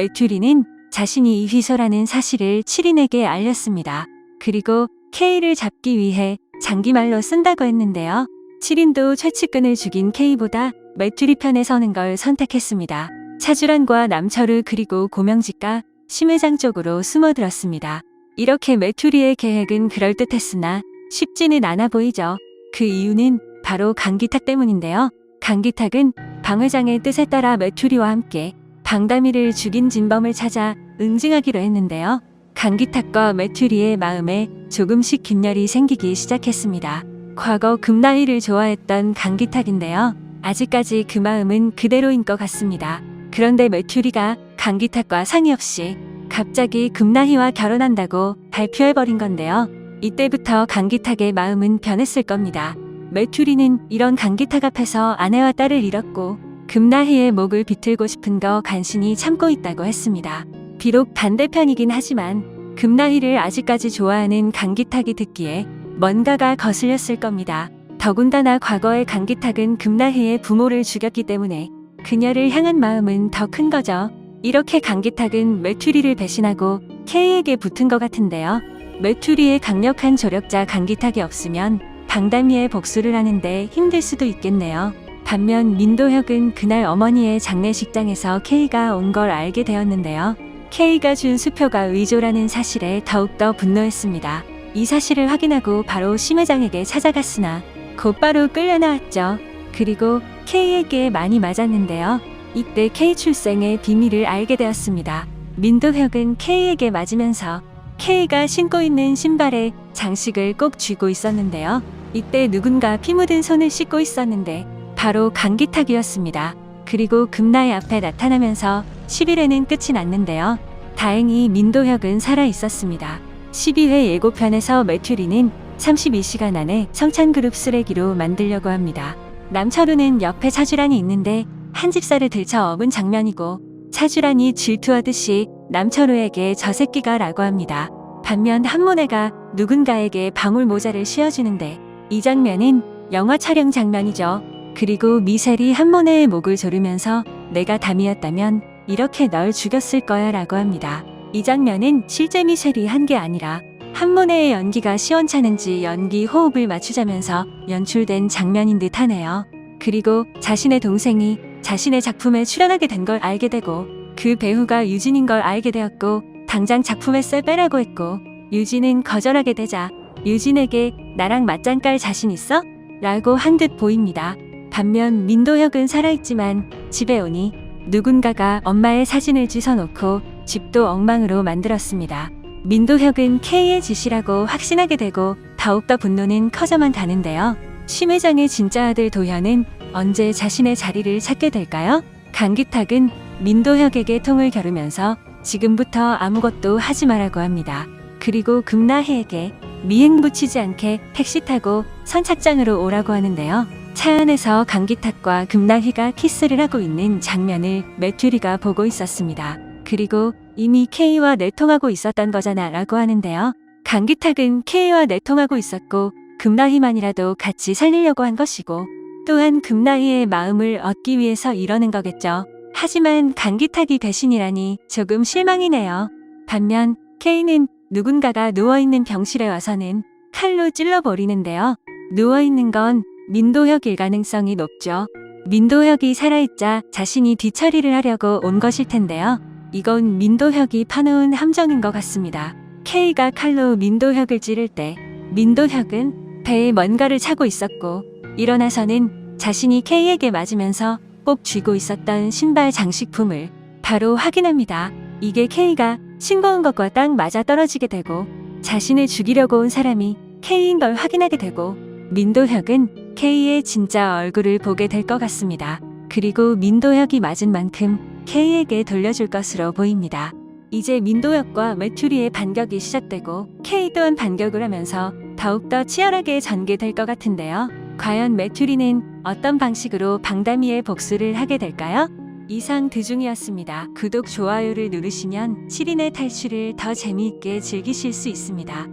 메투리는 자신이 이휘소라는 사실을 7인에게 알렸습니다. 그리고 K를 잡기 위해 장기말로 쓴다고 했는데요. 7인도 최측근을 죽인 K보다 메투리 편에 서는 걸 선택했습니다. 차주란과 남철우 그리고 고명직가 심회장 쪽으로 숨어들었습니다. 이렇게 메투리의 계획은 그럴듯했으나 쉽지는 않아 보이죠. 그 이유는 바로 강기탁 때문인데요. 강기탁은 방 회장의 뜻에 따라 메투리와 함께 방다미를 죽인 진범을 찾아 응징하기로 했는데요. 강기탁과 메투리의 마음에 조금씩 긴열이 생기기 시작했습니다. 과거 금나희를 좋아했던 강기탁인데요. 아직까지 그 마음은 그대로인 것 같습니다. 그런데 메투리가 강기탁과 상의 없이 갑자기 금나희와 결혼한다고 발표해버린 건데요. 이때부터 강기탁의 마음은 변했을 겁니다. 메투리는 이런 강기탁 앞에서 아내와 딸을 잃었고 금나희의 목을 비틀고 싶은 거 간신히 참고 있다고 했습니다. 비록 반대편이긴 하지만 금나희를 아직까지 좋아하는 강기탁이 듣기에 뭔가가 거슬렸을 겁니다. 더군다나 과거의 강기탁은 금나희의 부모를 죽였기 때문에 그녀를 향한 마음은 더 큰 거죠. 이렇게 강기탁은 메투리를 배신하고 K에게 붙은 것 같은데요. 메투리의 강력한 조력자 강기탁이 없으면 방다미의 복수를 하는데 힘들 수도 있겠네요. 반면 민도혁은 그날 어머니의 장례식장에서 K가 온 걸 알게 되었는데요. K가 준 수표가 의조라는 사실에 더욱더 분노했습니다. 이 사실을 확인하고 바로 심회장에게 찾아갔으나 곧바로 끌려나왔죠. 그리고 K에게 많이 맞았는데요. 이때 K 출생의 비밀을 알게 되었습니다. 민도혁은 K에게 맞으면서 K가 신고 있는 신발에 장식을 꼭 쥐고 있었는데요. 이때 누군가 피 묻은 손을 씻고 있었는데 바로 강기탁이었습니다. 그리고 금나희 앞에 나타나면서 11회는 끝이 났는데요. 다행히 민도혁은 살아 있었습니다. 12회 예고편에서 메투리는 32시간 안에 성찬그룹 쓰레기로 만들려고 합니다. 남철우는 옆에 차주란이 있는데 한 집사를 들쳐 업은 장면이고 차주란이 질투하듯이 남철우에게 저 새끼가 라고 합니다. 반면 한모네가 누군가에게 방울 모자를 씌워주는데 이 장면은 영화 촬영 장면이죠. 그리고 미셸이 한모네의 목을 조르면서 내가 담이었다면 이렇게 널 죽였을 거야 라고 합니다. 이 장면은 실제 미셸이 한 게 아니라 한모네의 연기가 시원찮은지 연기 호흡을 맞추자면서 연출된 장면인 듯 하네요. 그리고 자신의 동생이 자신의 작품에 출연하게 된 걸 알게 되고 그 배우가 유진인 걸 알게 되었고 당장 작품에 쎄 빼라고 했고 유진은 거절하게 되자 유진에게 나랑 맞짱 깔 자신 있어? 라고 한 듯 보입니다. 반면 민도혁은 살아있지만 집에 오니 누군가가 엄마의 사진을 찢어놓고 집도 엉망으로 만들었습니다. 민도혁은 K의 짓이라고 확신하게 되고 더욱더 분노는 커져만 가는데요. 심회장의 진짜 아들 도현은 언제 자신의 자리를 찾게 될까요? 강기탁은 민도혁에게 통을 겨루면서 지금부터 아무것도 하지 말라고 합니다. 그리고 금나희에게 미행 붙이지 않게 택시 타고 선착장으로 오라고 하는데요. 차 안에서 강기탁과 금나희가 키스를 하고 있는 장면을 메투리가 보고 있었습니다. 그리고 이미 K와 내통하고 있었던 거잖아 라고 하는데요. 강기탁은 K와 내통하고 있었고 금나희만이라도 같이 살리려고 한 것이고 또한 금나희의 마음을 얻기 위해서 이러는 거겠죠. 하지만 강기탁이 배신이라니 조금 실망이네요. 반면 K는 누군가가 누워있는 병실에 와서는 칼로 찔러버리는데요. 누워있는 건 민도혁일 가능성이 높죠. 민도혁이 살아있자 자신이 뒤처리를 하려고 온 것일 텐데요. 이건 민도혁이 파놓은 함정인 것 같습니다. K가 칼로 민도혁을 찌를 때 민도혁은 배에 뭔가를 차고 있었고 일어나서는 자신이 K에게 맞으면서 꼭 쥐고 있었던 신발 장식품을 바로 확인합니다. 이게 K가 신고한 것과 딱 맞아 떨어지게 되고 자신을 죽이려고 온 사람이 K인 걸 확인하게 되고 민도혁은 K의 진짜 얼굴을 보게 될 것 같습니다. 그리고 민도혁이 맞은 만큼 K에게 돌려줄 것으로 보입니다. 이제 민도혁과 메투리의 반격이 시작되고 K 또한 반격을 하면서 더욱더 치열하게 전개될 것 같은데요. 과연 메투리는 어떤 방식으로 방다미의 복수를 하게 될까요? 이상 드중이었습니다. 구독, 좋아요를 누르시면 7인의 탈출을 더 재미있게 즐기실 수 있습니다.